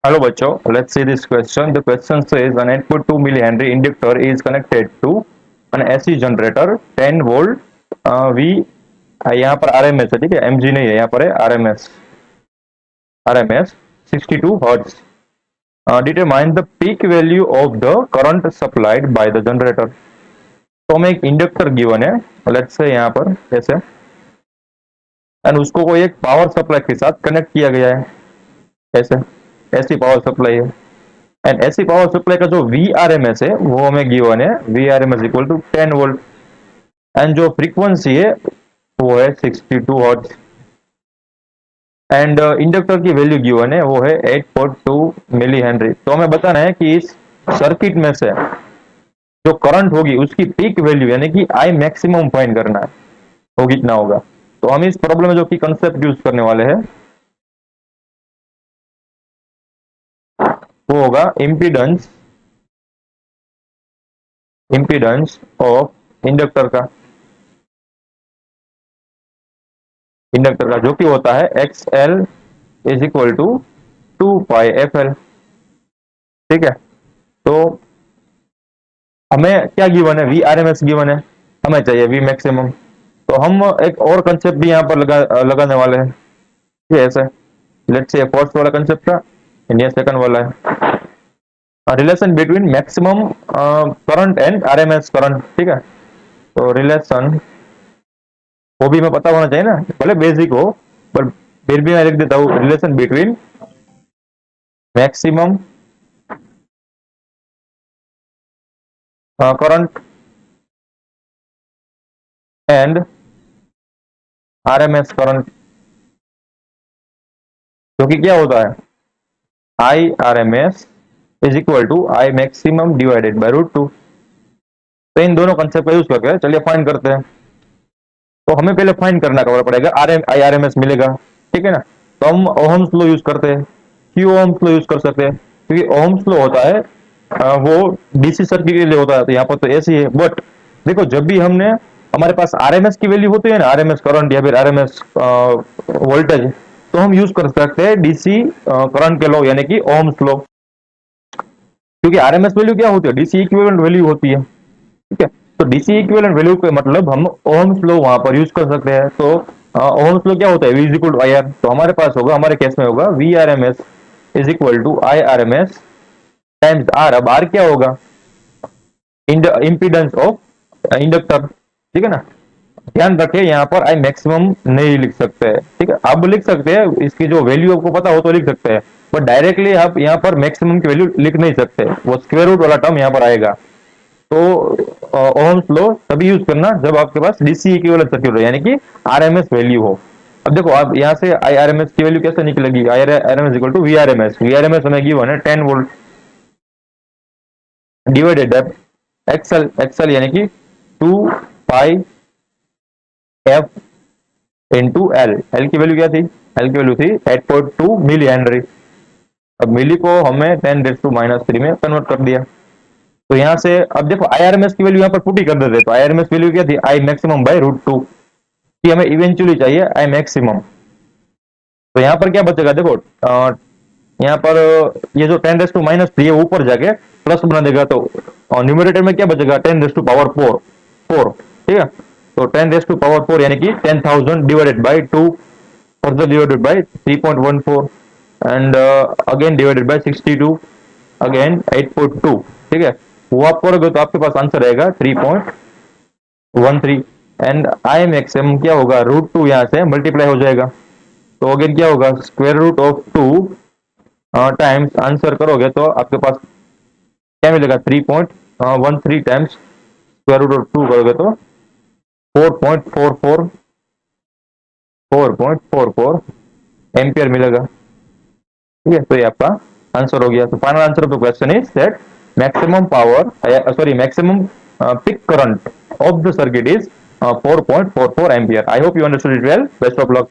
Hello बच्चों, let's see this question. The question says an 8.2 millihenry inductor is connected to an AC generator 10 volt V। यहाँ पर RMS है, ठीक है, MG नहीं है, यहाँ पर है RMS 62 Hz। Determine the peak value of the current supplied by the generator। तो हमें एक इंडक्टर गिवन है, लेट्स से यहाँ पर ऐसे, एंड उसको कोई एक पावर सप्लाई के साथ कनेक्ट किया गया है ऐसे, ऐसी पावर सप्लाई है। एंड ऐसी पावर सप्लाई का जो VRMS है वो हमें गिवन है, VRMS equal to 10 volt. And जो फ्रीक्वेंसी है वो है 62 हर्ट्ज। एंड इंडक्टर की वैल्यू गिवन है वो है 8.2 मिली हेनरी। तो हमें बताना है कि इस सर्किट में से जो करंट होगी उसकी पीक वैल्यू यानी कि आई मैक्सिमम फाइंड करना है, वो कितना होगा। तो हम इस प्रॉब्लम में जो कि कंसेप्ट यूज करने वाले हैं वो होगा इम्पीडेंस ऑफ इंडक्टर का जो कि होता है XL is equal to 2πfl। ठीक है, तो हमें क्या गिवन है, VRMS गिवन है, हमें चाहिए V मैक्सिमम। तो हम एक और कंसेप्ट भी यहाँ पर लगाने वाले हैं, ठीक है। ऐसे लेट्स से फर्स्ट वाला कंसेप्ट था, इंडिया सेकंड वाला है relation between maximum current and RMS current. ठीक है, तो रिलेशन वो भी हमें पता होना चाहिए ना, भले बेसिक हो पर फिर भी मैं लिख देता हूँ, relation between maximum current and RMS current, जो कि क्या होता है IRMS is equal to I maximum divided by √2। तो इन दोनों कंसेप्ट का यूज करके चलिए फाइंड करते हैं। तो हमें पहले फाइंड करना पड़ेगा IRMS मिलेगा, ठीक है ना। तो हम ओहम्स लॉ यूज करते हैं, क्यों ओहम्स लॉ यूज कर सकते हैं, क्योंकि ओहम्स लॉ होता है वो डीसी सर्किट के लिए होता है। तो यहाँ पर तो ऐसी है, बट देखो जब भी हमने हमारे पास RMS की वैल्यू होती है ना, RMS करंट या फिर RMS वोल्टेज, तो हम यूज कर सकते हैं डीसी करंट के लॉ यानी कि ओहम्स लॉ। क्योंकि RMS वैल्यू क्या होती है, डीसी इक्विवेलेंट वैल्यू होती है, ठीक है। तो डीसी इक्विवेलेंट वैल्यू के मतलब हम ओहम्स लॉ वहां पर यूज कर सकते हैं। तो ओहम्स लॉ क्या होता है, V is equal to IR। तो हमारे पास होगा, हमारे केस में होगा VRMS is equal to IRMS times R। अब R क्या होगा, इंपीडेंस ऑफ इंडक्टर, ठीक है ना। ध्यान रखें यहाँ पर आई मैक्सिमम नहीं लिख सकते हैं, ठीक है। अब लिख सकते हैं, इसकी जो वैल्यू आपको पता हो तो लिख सकते हैं, बट डायरेक्टली आप यहाँ पर मैक्सिमम की वैल्यू लिख नहीं सकते, वो स्क्वायर रूट वाला टर्म यहाँ पर आएगा। तो ओहम्स लॉ तभी यूज करना जब आपके पास डीसी इक्विवेलेंट सर्किट हो, यानी कि RMS वैल्यू हो। अब देखो आप यहाँ से IRMS की वैल्यू कैसे निकलेगी, IRMS इक्वल टू VRMS हमें गिवन है 10 वोल्ट डिवाइडेड बाय XL यानी कि 2πf इंटू L की वैल्यू क्या थी, L की वैल्यू थी 8.2 मिली हेनरी। अब मिली को हमें 10⁻³ में कन्वर्ट कर दिया। तो यहाँ से अब देखो IRMS की वैल्यू यहाँ पर पुट ही कर देते, तो IRMS वैल्यू क्या थी, आई मैक्सिमम बाय √2 की हमें इवेंचुअली चाहिए आई मैक्सिमम। तो यहाँ पर क्या बचेगा, देखो यहाँ पर ये जो 10⁻³ है ऊपर जाके प्लस बना देगा, तो न्यूमरेटर में क्या बचेगा 10⁻⁴ ठीक है। तो 10⁻⁴ यानी कि 10,000 divided by 2 further divided by 3.14 and again divided by 62 again 8.2, ठीक है। वो आप करोगे तो आपके पास आंसर आएगा 3.13 एंड आई मैक्सिमम क्या होगा, √2 यहाँ से मल्टीप्लाई हो जाएगा। तो अगेन क्या होगा, square root of 2 times answer करोगे तो आपके पास क्या मिलेगा 3.13 टाइम्स स्क्वायर रूट ऑफ 2 करोगे तो 4.44 एम्पियर मिलेगा, ठीक है। तो ये आपका आंसर हो गया। तो final answer of the question is that maximum power maximum peak current of the circuit is 4.44 ampere. I hope you understood it well. Best of luck.